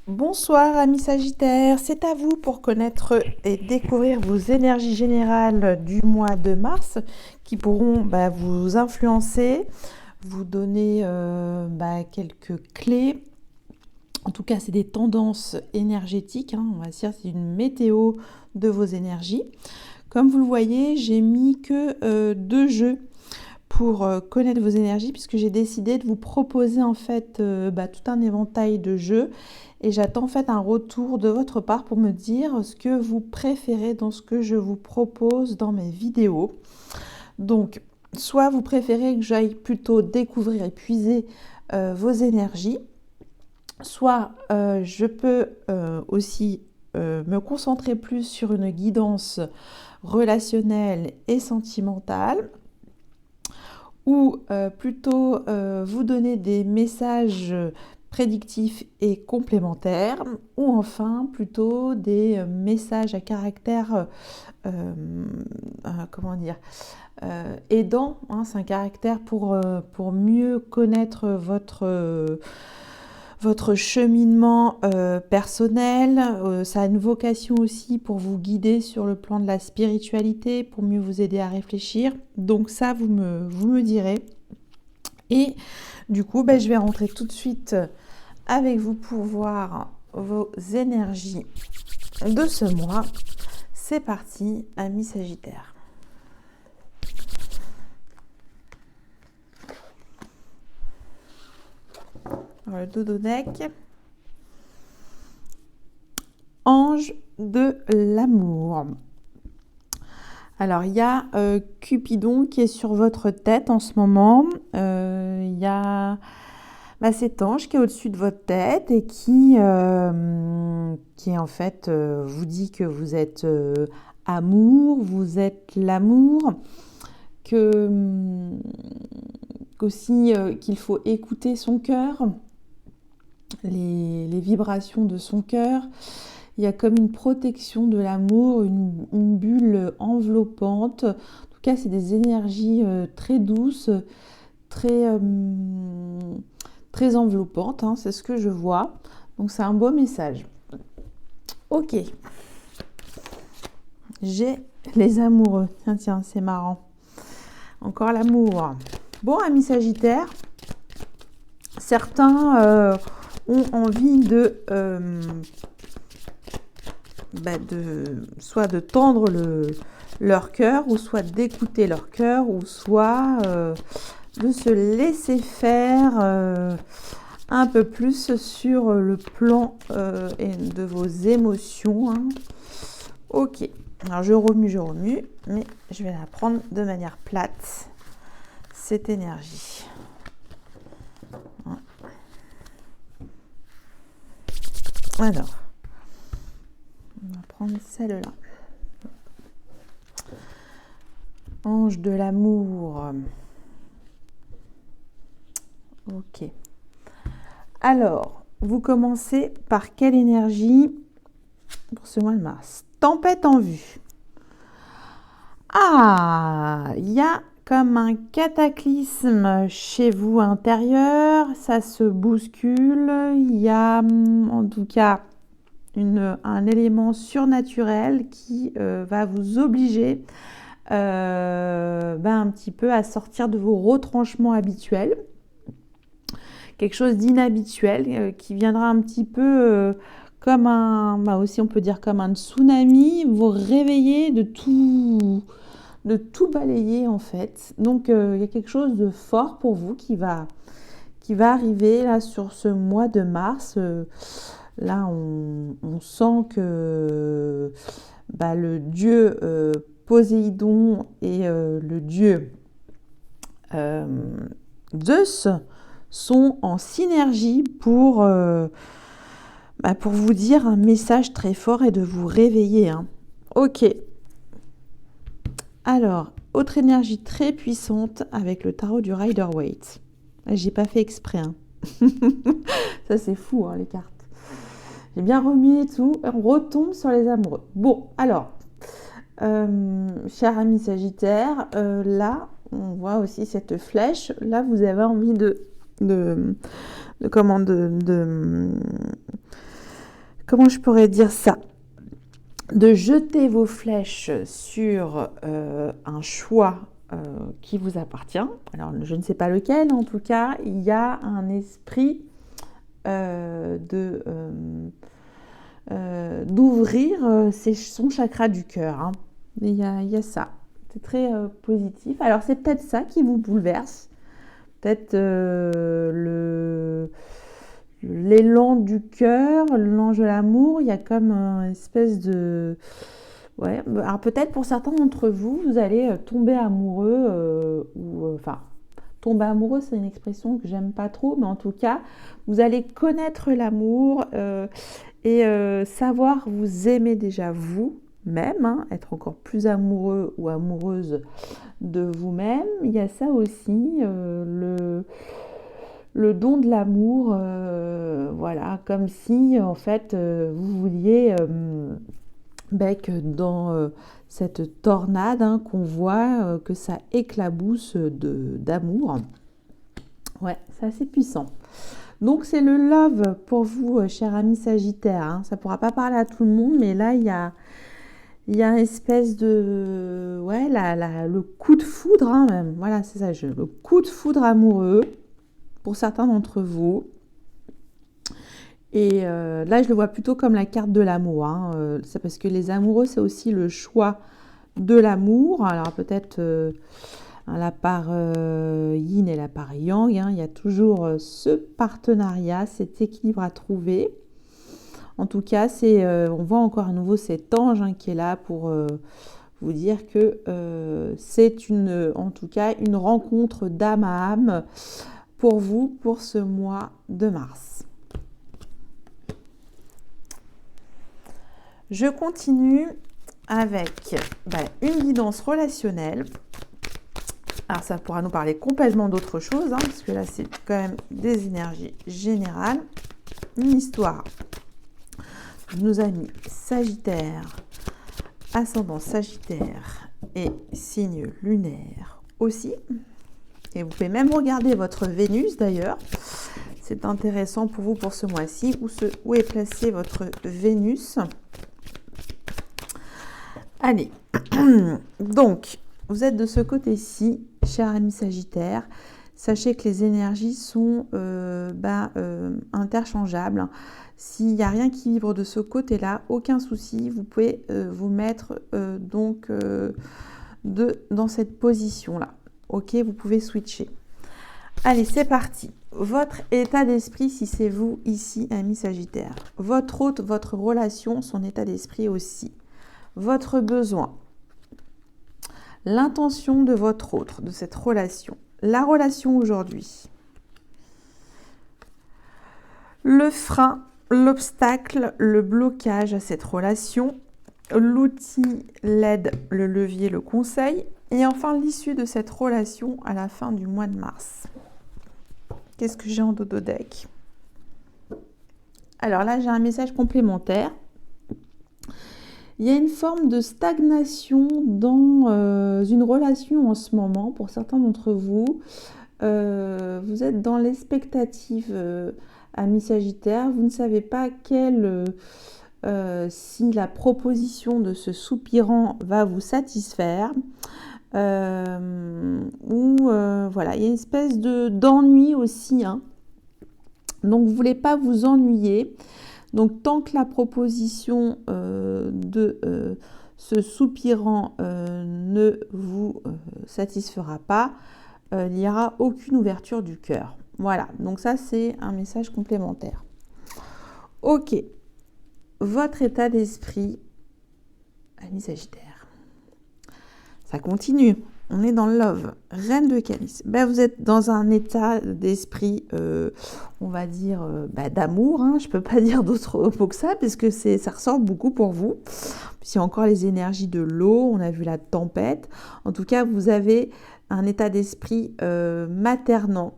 Bonsoir amis Sagittaires, c'est à vous pour connaître et découvrir vos énergies générales du mois de mars qui pourront vous influencer, vous donner quelques clés. En tout cas, c'est des tendances énergétiques, on va dire c'est une météo de vos énergies. Comme vous le voyez, j'ai mis que 2 jeux pour connaître vos énergies puisque j'ai décidé de vous proposer en fait tout un éventail de jeux et j'attends en fait un retour de votre part pour me dire ce que vous préférez dans ce que je vous propose dans mes vidéos. Donc, soit vous préférez que j'aille plutôt découvrir et puiser vos énergies, soit je peux aussi me concentrer plus sur une guidance relationnelle et sentimentale, ou plutôt vous donner des messages prédictifs et complémentaires, ou enfin plutôt des messages à caractère aidant, c'est un caractère pour mieux connaître votre cheminement personnel. Ça a une vocation aussi pour vous guider sur le plan de la spiritualité, pour mieux vous aider à réfléchir. Donc ça, vous me direz. Et du coup, je vais rentrer tout de suite avec vous pour voir vos énergies de ce mois. C'est parti, amis Sagittaires. Alors, le dodo deck. Ange de l'amour. Alors, il y a Cupidon qui est sur votre tête en ce moment. Il y a cet ange qui est au-dessus de votre tête et qui en fait vous dit que vous êtes amour, vous êtes l'amour, qu'aussi qu'il faut écouter son cœur, les vibrations de son cœur. Il y a comme une protection de l'amour, une bulle enveloppante. En tout cas, c'est des énergies très douces, très enveloppantes, c'est ce que je vois. Donc, c'est un beau message. Ok. J'ai les amoureux. Tiens, c'est marrant. Encore l'amour. Bon, amis Sagittaires, certains ont envie soit de tendre leur cœur, ou soit d'écouter leur cœur, ou soit de se laisser faire un peu plus sur le plan de vos émotions. Ok, alors je remue, mais je vais la prendre de manière plate, cette énergie. Alors, on va prendre celle-là. Ange de l'amour. Ok. Alors, vous commencez par quelle énergie pour ce mois de mars? Tempête en vue. Ah, il y a comme un cataclysme chez vous intérieur, ça se bouscule, il y a en tout cas un élément surnaturel qui va vous obliger un petit peu à sortir de vos retranchements habituels. Quelque chose d'inhabituel qui viendra un petit peu comme aussi on peut dire comme un tsunami, vous réveiller de tout balayer en fait. Donc il y a quelque chose de fort pour vous qui va arriver là sur ce mois de mars. Là on sent que le dieu Poséidon et le dieu Zeus sont en synergie pour vous dire un message très fort et de vous réveiller. Ok. Alors, autre énergie très puissante avec le tarot du Rider-Waite. J'ai pas fait exprès. Ça, c'est fou, les cartes. J'ai bien remis et tout. On retombe sur les amoureux. Bon, alors, cher ami Sagittaire, là, on voit aussi cette flèche. Là, vous avez envie comment je pourrais dire ça? De jeter vos flèches sur un choix qui vous appartient. Alors, je ne sais pas lequel, en tout cas, il y a un esprit d'ouvrir son chakra du cœur. Hein. Il y a ça. C'est très positif. Alors, c'est peut-être ça qui vous bouleverse. Peut-être l'élan du cœur, l'ange de l'amour. Il y a comme une espèce de... Ouais, alors peut-être pour certains d'entre vous, vous allez tomber amoureux enfin, tomber amoureux, c'est une expression que j'aime pas trop, mais en tout cas, vous allez connaître l'amour et savoir vous aimer déjà vous-même, hein, être encore plus amoureux ou amoureuse de vous-même. Il y a ça aussi, le don de l'amour, voilà, comme si en fait vous vouliez que dans cette tornade hein, qu'on voit, que ça éclabousse d'amour. Ouais, c'est assez puissant. Donc c'est le love pour vous, cher ami Sagittaire. Hein. Ça ne pourra pas parler à tout le monde, mais là il y a une espèce de... Ouais, le coup de foudre, hein, même. Voilà, c'est ça, le coup de foudre amoureux pour certains d'entre vous. Et là, je le vois plutôt comme la carte de l'amour. Hein. C'est parce que les amoureux, c'est aussi le choix de l'amour. Alors peut-être la part yin et la part yang. Hein. Il y a toujours ce partenariat, cet équilibre à trouver. En tout cas, on voit encore à nouveau cet ange hein, qui est là pour vous dire que c'est en tout cas une rencontre d'âme à âme pour vous pour ce mois de mars. Je continue avec une guidance relationnelle. Alors ça pourra nous parler complètement d'autre chose, hein, parce que là c'est quand même des énergies générales. Une histoire de nos amis Sagittaire, ascendant Sagittaire et signe lunaire aussi. Et vous pouvez même regarder votre Vénus d'ailleurs. C'est intéressant pour vous pour ce mois-ci. Où est placée votre Vénus ? Allez, donc, vous êtes de ce côté-ci, cher ami Sagittaire. Sachez que les énergies sont interchangeables. S'il n'y a rien qui vibre de ce côté-là, aucun souci, vous pouvez vous mettre dans cette position-là. Ok, vous pouvez switcher. Allez, c'est parti. Votre état d'esprit, si c'est vous ici, ami Sagittaire. Votre hôte, votre relation, son état d'esprit aussi. Votre besoin, l'intention de votre autre, de cette relation, la relation aujourd'hui, le frein, l'obstacle, le blocage à cette relation, l'outil, l'aide, le levier, le conseil, et enfin l'issue de cette relation à la fin du mois de mars. Qu'est-ce que j'ai en dodo deck ? Alors là, j'ai un message complémentaire. Il y a une forme de stagnation dans une relation en ce moment, pour certains d'entre vous. Vous êtes dans l'expectative, ami Sagittaire. Vous ne savez pas si la proposition de ce soupirant va vous satisfaire. Voilà, il y a une espèce d'ennui aussi. Hein. Donc, vous ne voulez pas vous ennuyer. Donc, tant que la proposition de ce soupirant ne vous satisfera pas, il n'y aura aucune ouverture du cœur. Voilà, donc ça, c'est un message complémentaire. Ok, votre état d'esprit, ami Sagittaire. Ça continue. On est dans le love. Reine de calice. Vous êtes dans un état d'esprit, on va dire, d'amour. Hein. Je ne peux pas dire d'autre mot que ça, parce que ça ressort beaucoup pour vous. Puis il y a encore les énergies de l'eau. On a vu la tempête. En tout cas, vous avez un état d'esprit maternant.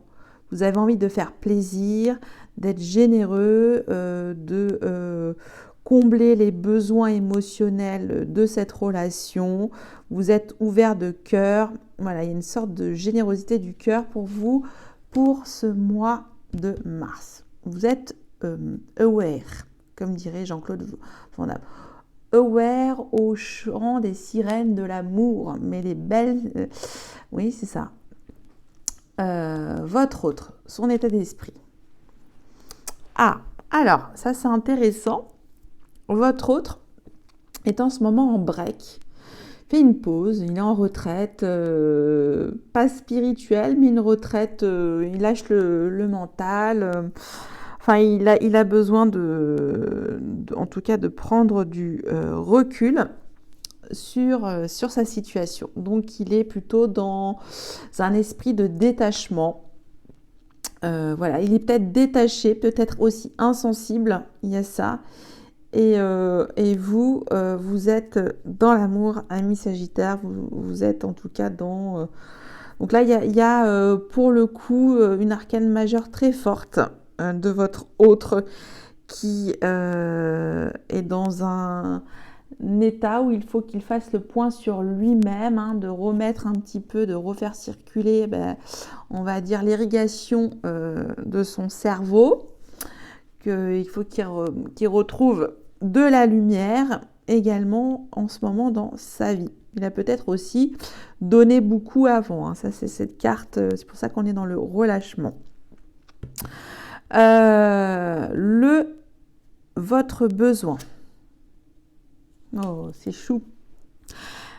Vous avez envie de faire plaisir, d'être généreux, de combler les besoins émotionnels de cette relation. Vous êtes ouvert de cœur. Voilà, il y a une sorte de générosité du cœur pour vous pour ce mois de mars. Vous êtes aware, comme dirait Jean-Claude Van Damme. Aware au chant des sirènes de l'amour, mais les belles... oui, c'est ça. Votre autre, son état d'esprit. Ah, alors, ça c'est intéressant. Votre autre est en ce moment en break. Fait une pause, il est en retraite, pas spirituelle, mais une retraite, il lâche le mental. Enfin, il a besoin en tout cas, de prendre du recul sur sa situation. Donc, il est plutôt dans un esprit de détachement. Voilà, il est peut-être détaché, peut-être aussi insensible, il y a ça. Et vous, vous êtes dans l'amour, ami Sagittaire, vous êtes en tout cas dans... donc là, il y a pour le coup une arcane majeure très forte de votre autre qui est dans un état où il faut qu'il fasse le point sur lui-même, hein, de remettre un petit peu, de refaire circuler, on va dire, l'irrigation de son cerveau. Il faut qu'il retrouve de la lumière également en ce moment dans sa vie. Il a peut-être aussi donné beaucoup avant. Hein. Ça, c'est cette carte. C'est pour ça qu'on est dans le relâchement. Votre besoin. Oh, c'est chou.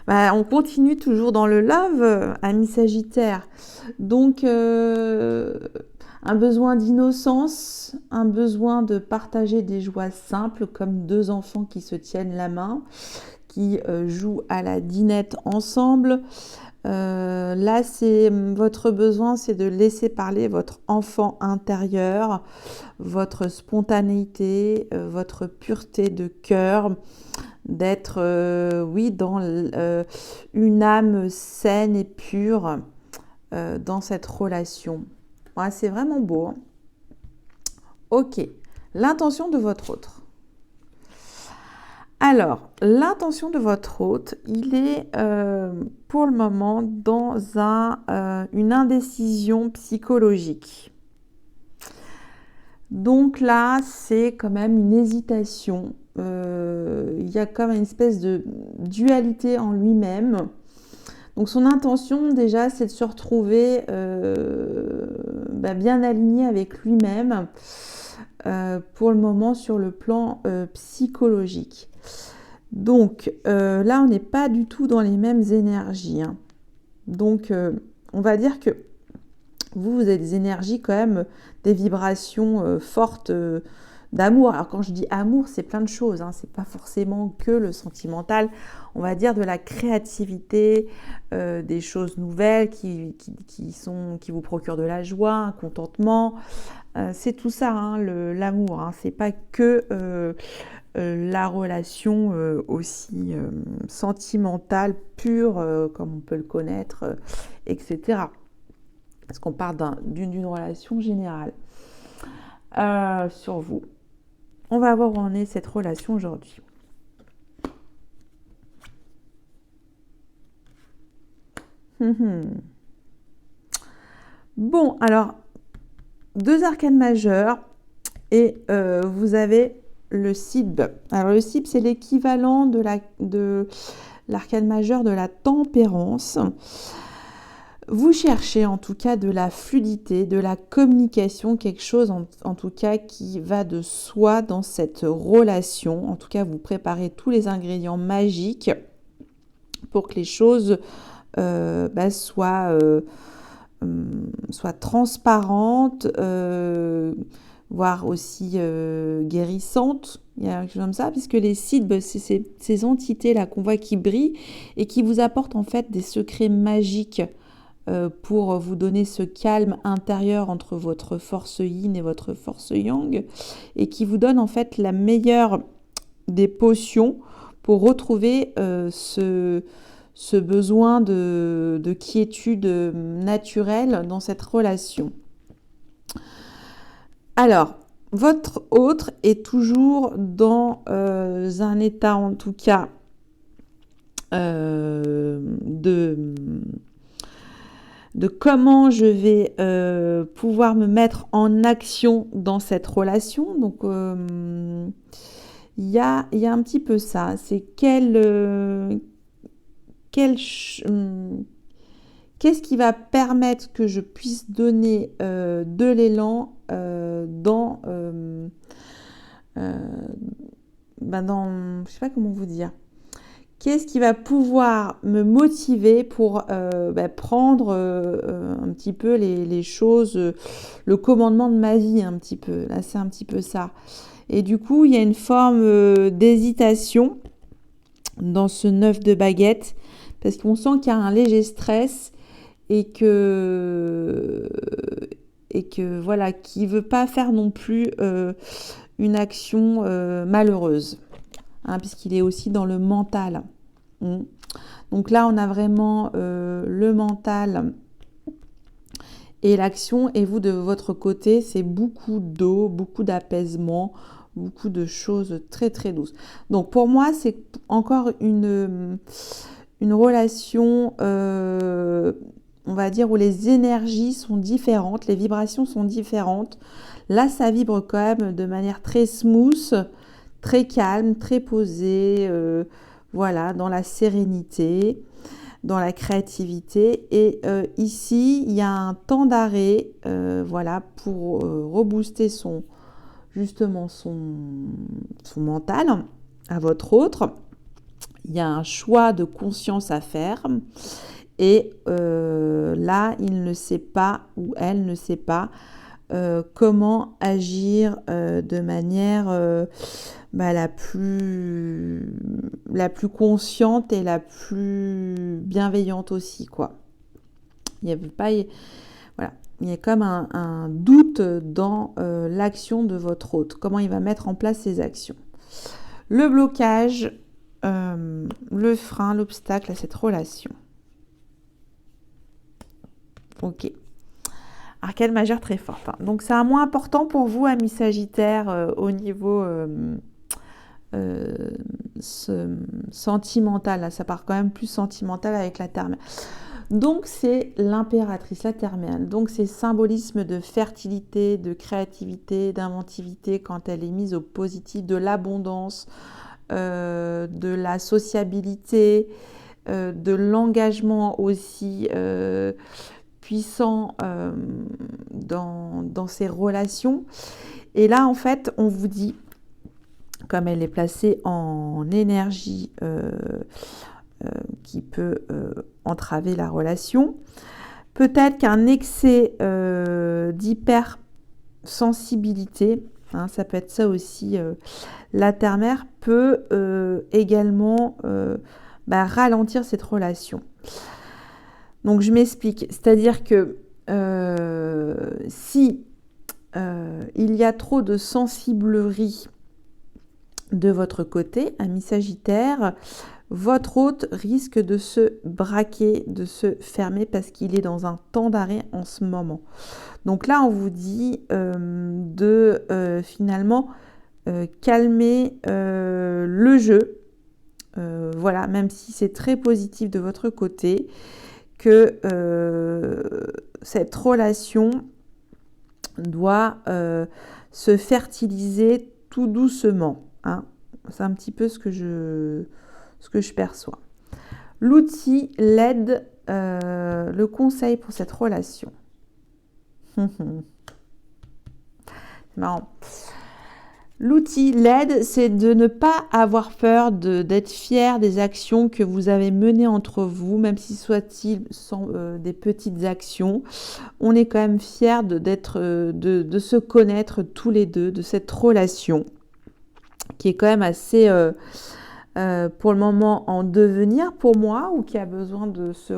On continue toujours dans le love, ami Sagittaire. Donc, un besoin d'innocence, un besoin de partager des joies simples comme deux enfants qui se tiennent la main, qui jouent à la dinette ensemble. Là, votre besoin, c'est de laisser parler votre enfant intérieur, votre spontanéité, votre pureté de cœur, d'être, dans une âme saine et pure dans cette relation. Ouais, c'est vraiment beau. Hein. Ok, l'intention de votre autre. Alors, l'intention de votre hôte, il est pour le moment dans une indécision psychologique. Donc là, c'est quand même une hésitation. Il y a comme une espèce de dualité en lui-même. Donc son intention déjà, c'est de se retrouver bien aligné avec lui-même pour le moment sur le plan psychologique. Donc là, on n'est pas du tout dans les mêmes énergies. Hein. Donc on va dire que vous avez des énergies quand même, des vibrations fortes d'amour. Alors quand je dis amour, c'est plein de choses. Hein. C'est pas forcément que le sentimental. On va dire de la créativité, des choses nouvelles qui vous procurent de la joie, un contentement. C'est tout ça, hein, l'amour. Hein. C'est pas que la relation aussi sentimentale, pure, comme on peut le connaître, etc. Parce qu'on parle d'une relation générale sur vous. On va voir où en est cette relation aujourd'hui. Bon, alors, 2 arcanes majeures et vous avez le Cib. Alors, le Cib, c'est l'équivalent de l'arcane majeure de la tempérance. Vous cherchez en tout cas de la fluidité, de la communication, quelque chose en tout cas qui va de soi dans cette relation. En tout cas, vous préparez tous les ingrédients magiques pour que les choses soient transparentes, voire aussi guérissantes. Il y a quelque chose comme ça, puisque les Cibes, c'est ces entités-là qu'on voit qui brillent et qui vous apportent en fait des secrets magiques pour vous donner ce calme intérieur entre votre force yin et votre force yang, et qui vous donne en fait la meilleure des potions pour retrouver ce besoin de quiétude naturelle dans cette relation. Alors, votre autre est toujours dans un état en tout cas de comment je vais pouvoir me mettre en action dans cette relation. Donc, il y a un petit peu ça. C'est qu'est-ce qui va permettre que je puisse donner de l'élan je sais pas comment vous dire. Qu'est-ce qui va pouvoir me motiver pour prendre un petit peu les choses, le commandement de ma vie un petit peu. Là, c'est un petit peu ça. Et du coup, il y a une forme d'hésitation dans ce 9 de baguette parce qu'on sent qu'il y a un léger stress et que voilà, qui veut pas faire non plus une action malheureuse, hein, puisqu'il est aussi dans le mental. Donc là, on a vraiment le mental et l'action, et vous, de votre côté, c'est beaucoup d'eau, beaucoup d'apaisement, beaucoup de choses très très douces. Donc pour moi, c'est encore une relation, on va dire, où les énergies sont différentes, les vibrations sont différentes. Là, ça vibre quand même de manière très smooth, très calme, très posée, voilà, dans la sérénité, dans la créativité. Et ici, il y a un temps d'arrêt, voilà, pour rebooster justement son mental à votre autre. Il y a un choix de conscience à faire. Et là, il ne sait pas, ou elle ne sait pas, comment agir de manière la plus consciente et la plus bienveillante aussi, quoi. Il y a pas, voilà, il y a comme un doute dans l'action de votre hôte, comment il va mettre en place ses actions. Le blocage, le frein, l'obstacle à cette relation. Ok. Arcane majeure très forte. Hein. Donc, c'est un mois important pour vous, amis Sagittaire, au niveau sentimental. Là, ça part quand même plus sentimental avec la Terre. Donc, c'est l'impératrice, la terminale. Donc, c'est symbolisme de fertilité, de créativité, d'inventivité quand elle est mise au positif, de l'abondance, de la sociabilité, de l'engagement aussi puissant dans ces relations. Et là, en fait, on vous dit, comme elle est placée en énergie qui peut entraver la relation, peut-être qu'un excès d'hypersensibilité, hein, ça peut être ça aussi, la terre-mère peut également ralentir cette relation. Donc je m'explique, c'est-à-dire que si il y a trop de sensiblerie de votre côté, ami Sagittaire, votre hôte risque de se braquer, de se fermer parce qu'il est dans un temps d'arrêt en ce moment. Donc là, on vous dit de finalement calmer le jeu, voilà, même si c'est très positif de votre côté, que cette relation doit se fertiliser tout doucement. Hein. C'est un petit peu ce que je perçois. L'outil, l'aide, le conseil pour cette relation. C'est marrant. L'outil, l'aide, c'est de ne pas avoir peur d'être fier des actions que vous avez menées entre vous, même si soit-il des petites actions. On est quand même fiers de se connaître tous les deux, de cette relation qui est quand même assez, pour le moment, en devenir pour moi, ou qui a besoin de se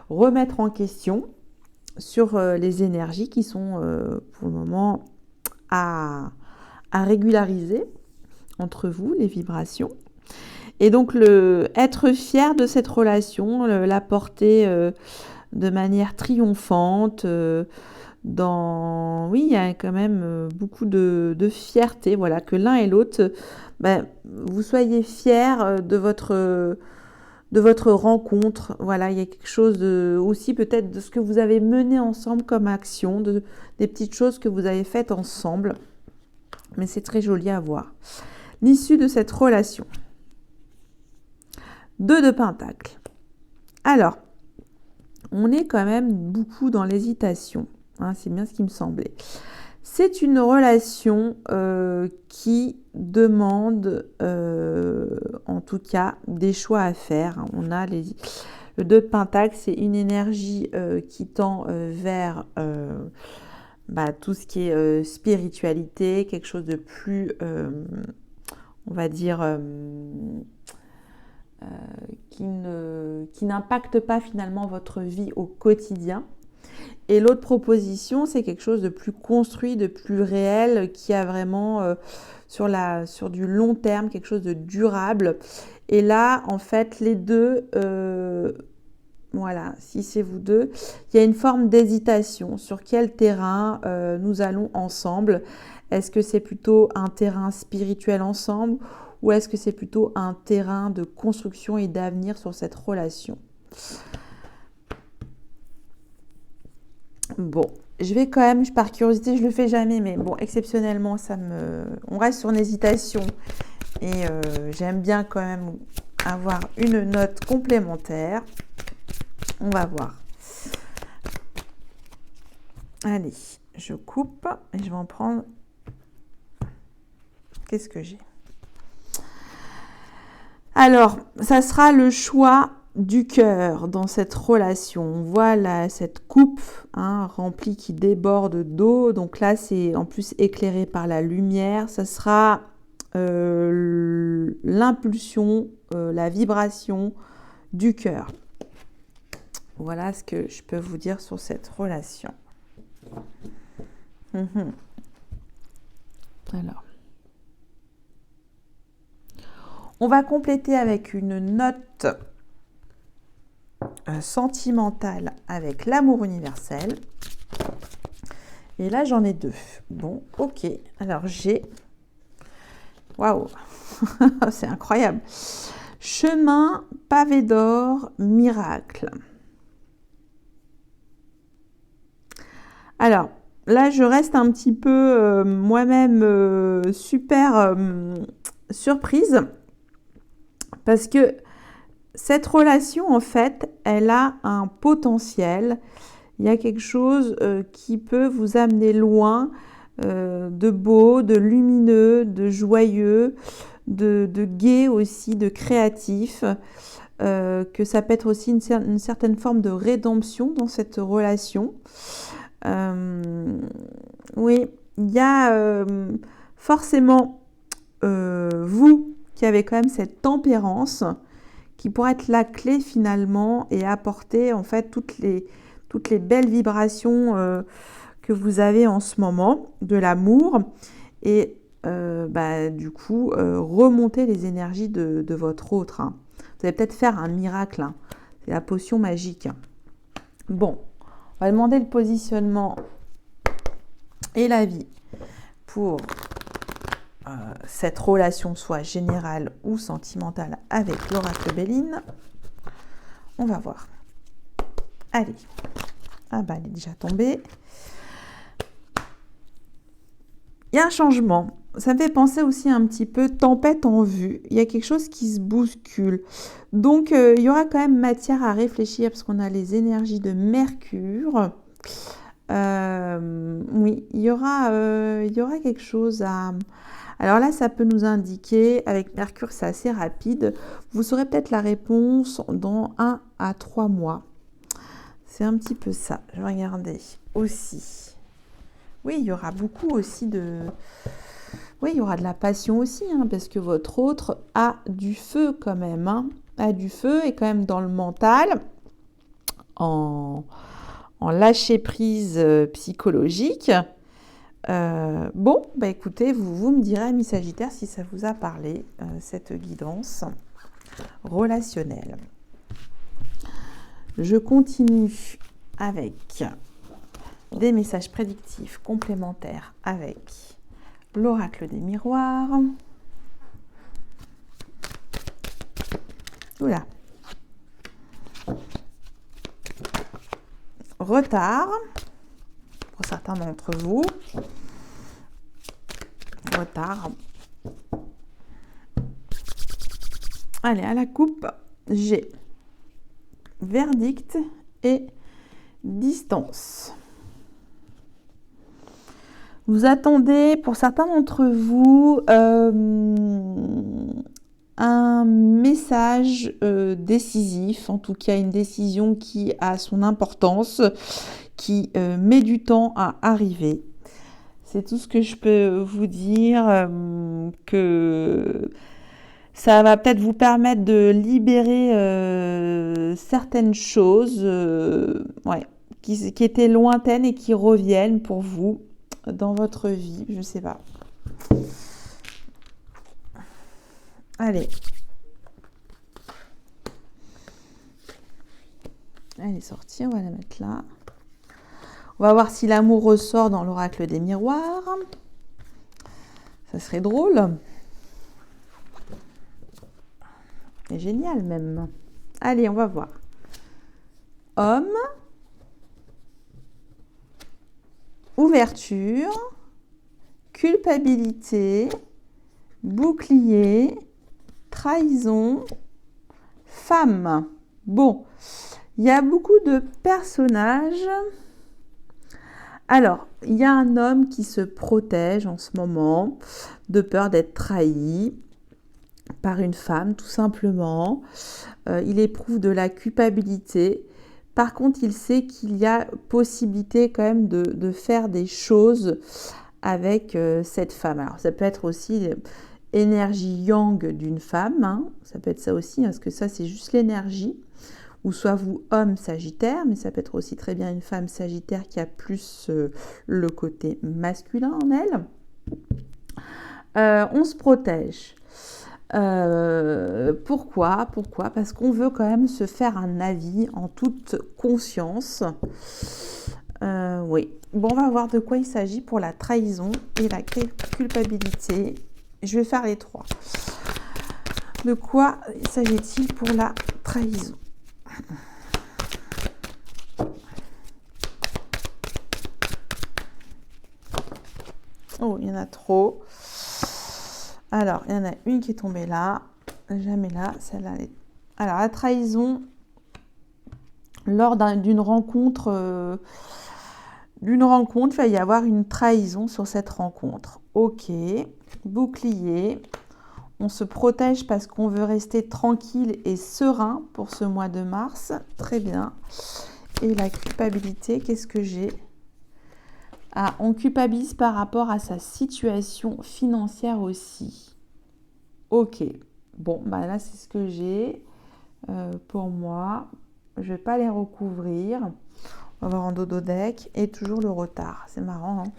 remettre en question sur les énergies qui sont pour le moment à régulariser entre vous, les vibrations. Et donc, être fier de cette relation, la porter de manière triomphante. Oui, il y a quand même beaucoup de fierté, voilà, que l'un et l'autre, vous soyez fiers de votre votre rencontre. Voilà, il y a quelque chose aussi peut-être de ce que vous avez mené ensemble comme action, des petites choses que vous avez faites ensemble. Mais c'est très joli à voir. L'issue de cette relation. 2 de Pentacle. Alors, on est quand même beaucoup dans l'hésitation. Hein, c'est bien ce qui me semblait. C'est une relation qui demande, en tout cas, des choix à faire. On a le 2 de Pentacle, c'est une énergie qui tend vers tout ce qui est spiritualité, quelque chose de plus, on va dire, qui n'impacte pas finalement votre vie au quotidien. Et l'autre proposition, c'est quelque chose de plus construit, de plus réel, qui a vraiment sur du long terme, quelque chose de durable. Et là, en fait, les deux, voilà, si c'est vous deux, il y a une forme d'hésitation sur quel terrain nous allons ensemble. Est-ce que c'est plutôt un terrain spirituel ensemble ou est-ce que c'est plutôt un terrain de construction et d'avenir sur cette relation ? Bon, je vais quand même, par curiosité, je le fais jamais, mais bon, exceptionnellement, on reste sur une hésitation et j'aime bien quand même avoir une note complémentaire. On va voir. Allez, je coupe et je vais en prendre. Qu'est-ce que j'ai ? Alors, ça sera le choix du cœur dans cette relation. Voilà cette coupe remplie qui déborde d'eau. Donc là, c'est en plus éclairé par la lumière. Ça sera l'impulsion, la vibration du cœur. Voilà ce que je peux vous dire sur cette relation. Alors, on va compléter avec une note sentimentale avec l'amour universel. Et là, j'en ai 2. Bon, ok. Alors, j'ai... Waouh. C'est incroyable. Chemin, pavé d'or, miracle. Alors, là, je reste un petit peu moi-même super surprise parce que cette relation, en fait, elle a un potentiel. Il y a quelque chose qui peut vous amener loin, de beau, de lumineux, de joyeux, de gai aussi, de créatif. Que ça peut être aussi une certaine forme de rédemption dans cette relation. Oui, il y a forcément vous qui avez quand même cette tempérance qui pourrait être la clé finalement et apporter en fait toutes les belles vibrations que vous avez en ce moment de l'amour et du coup remonter les énergies de votre autre. Vous allez peut-être faire un miracle. C'est la potion magique. Bon, on va demander le positionnement et la vie pour cette relation soit générale ou sentimentale avec l'oracle Béline. On va voir. Allez. Ah bah elle est déjà tombée. Il y a un changement. Ça me fait penser aussi un petit peu tempête en vue. Il y a quelque chose qui se bouscule. Donc, il y aura quand même matière à réfléchir parce qu'on a les énergies de Mercure. Oui, il y aura quelque chose à... Alors là, ça peut nous indiquer, avec Mercure, c'est assez rapide. Vous saurez peut-être la réponse dans 1 à 3 mois. C'est un petit peu ça. Je vais regarder aussi. Oui, il y aura beaucoup aussi de... Oui, il y aura de la passion aussi, parce que votre autre a du feu quand même. A du feu et quand même dans le mental, en lâcher prise psychologique. Bon, écoutez, vous me direz, amis Sagittaire, si ça vous a parlé, cette guidance relationnelle. Je continue avec des messages prédictifs complémentaires avec l'oracle des miroirs. Oula, retard, pour certains d'entre vous. Retard. Allez, à la coupe, j'ai verdict et distance. Vous attendez, pour certains d'entre vous, un message décisif, en tout cas une décision qui a son importance, qui met du temps à arriver. C'est tout ce que je peux vous dire, que ça va peut-être vous permettre de libérer certaines choses ouais, qui étaient lointaines et qui reviennent pour vous dans votre vie, je ne sais pas. Allez. Elle est sortie, on va la mettre là. On va voir si l'amour ressort dans l'oracle des miroirs. Ça serait drôle. C'est génial même. Allez, on va voir. Homme. Ouverture. Culpabilité. Bouclier. Trahison. Femme. Bon, il y a beaucoup de personnages. Alors, il y a un homme qui se protège en ce moment de peur d'être trahi par une femme, tout simplement. Il éprouve de la culpabilité. Par contre, il sait qu'il y a possibilité quand même de faire des choses avec cette femme. Alors, ça peut être aussi énergie yang d'une femme. Hein. Ça peut être ça aussi, parce que ça, c'est juste l'énergie. Ou soit vous, homme sagittaire, mais ça peut être aussi très bien une femme sagittaire qui a plus le côté masculin en elle. On se protège. Pourquoi ? Parce qu'on veut quand même se faire un avis en toute conscience. Oui. Bon, on va voir de quoi il s'agit pour la trahison et la culpabilité. Je vais faire les trois. De quoi s'agit-il pour la trahison ? Oh, il y en a trop. Alors, il y en a une qui est tombée là. Jamais là. Celle-là. Alors, la trahison, lors d'une rencontre, il va y avoir une trahison sur cette rencontre. Ok. Bouclier. On se protège parce qu'on veut rester tranquille et serein pour ce mois de mars. Très bien. Et la culpabilité, qu'est-ce que j'ai ? Ah, on culpabilise par rapport à sa situation financière aussi. Ok. Bon, bah là, c'est ce que j'ai pour moi. Je ne vais pas les recouvrir. On va voir en dodo deck. Et toujours le retard. C'est marrant, hein ?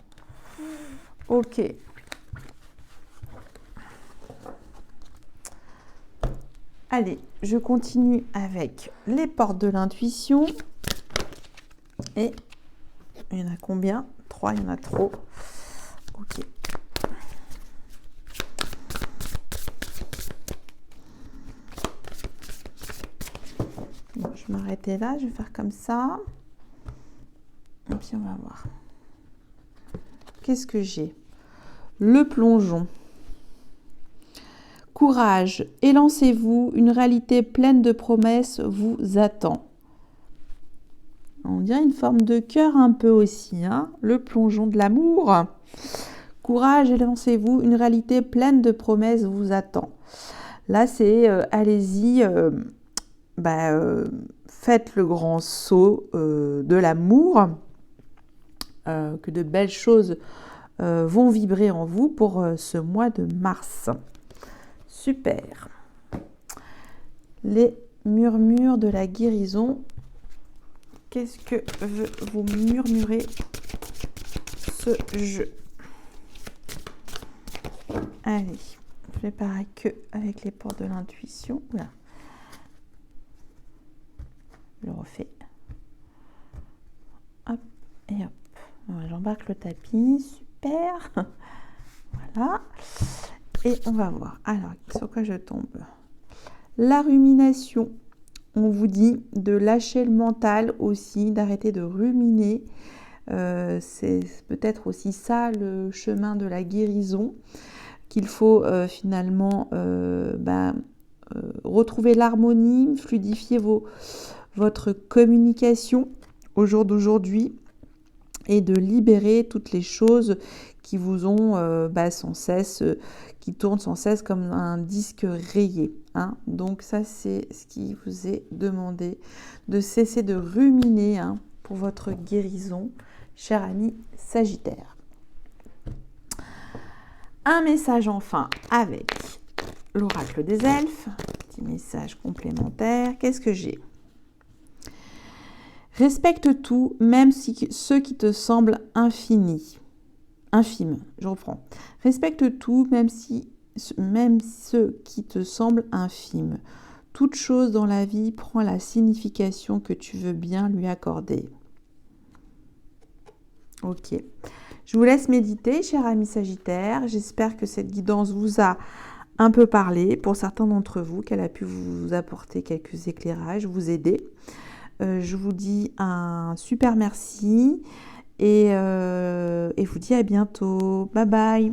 Ok. Allez, je continue avec les portes de l'intuition. Et il y en a combien ? 3, il y en a trop. Ok. Bon, je vais m'arrêter là, je vais faire comme ça. Et puis on va voir. Qu'est-ce que j'ai ? Le plongeon. Courage, élancez-vous, une réalité pleine de promesses vous attend. On dirait une forme de cœur un peu aussi, hein, le plongeon de l'amour. Courage, élancez-vous, une réalité pleine de promesses vous attend. Là, c'est allez-y, faites le grand saut de l'amour, que de belles choses vont vibrer en vous pour ce mois de mars. Super. Les murmures de la guérison. Qu'est-ce que veut vous murmurer ce jeu ? Allez, je vais pareil que avec les portes de l'intuition. Voilà. Je le refais. Hop et hop. Voilà, j'embarque le tapis. Super. Voilà. Et on va voir. Alors, sur quoi je tombe ? La rumination. on vous dit de lâcher le mental aussi, d'arrêter de ruminer. C'est peut-être aussi ça le chemin de la guérison, qu'il faut finalement retrouver l'harmonie, fluidifier votre communication au jour d'aujourd'hui et de libérer toutes les choses qui vous ont sans cesse, qui tournent sans cesse comme un disque rayé. Hein. Donc ça, c'est ce qui vous est demandé, de cesser de ruminer pour votre guérison, cher ami Sagittaire. Un message enfin avec l'oracle des elfes, petit message complémentaire. Qu'est-ce que j'ai ? Respecte tout, même si ce qui te semble infime. Je reprends. Respecte tout, même ce qui te semble infime. Toute chose dans la vie prend la signification que tu veux bien lui accorder. Ok. Je vous laisse méditer, cher ami Sagittaire. J'espère que cette guidance vous a un peu parlé, pour certains d'entre vous, qu'elle a pu vous apporter quelques éclairages, vous aider. Je vous dis un super merci et vous dis à bientôt. Bye bye.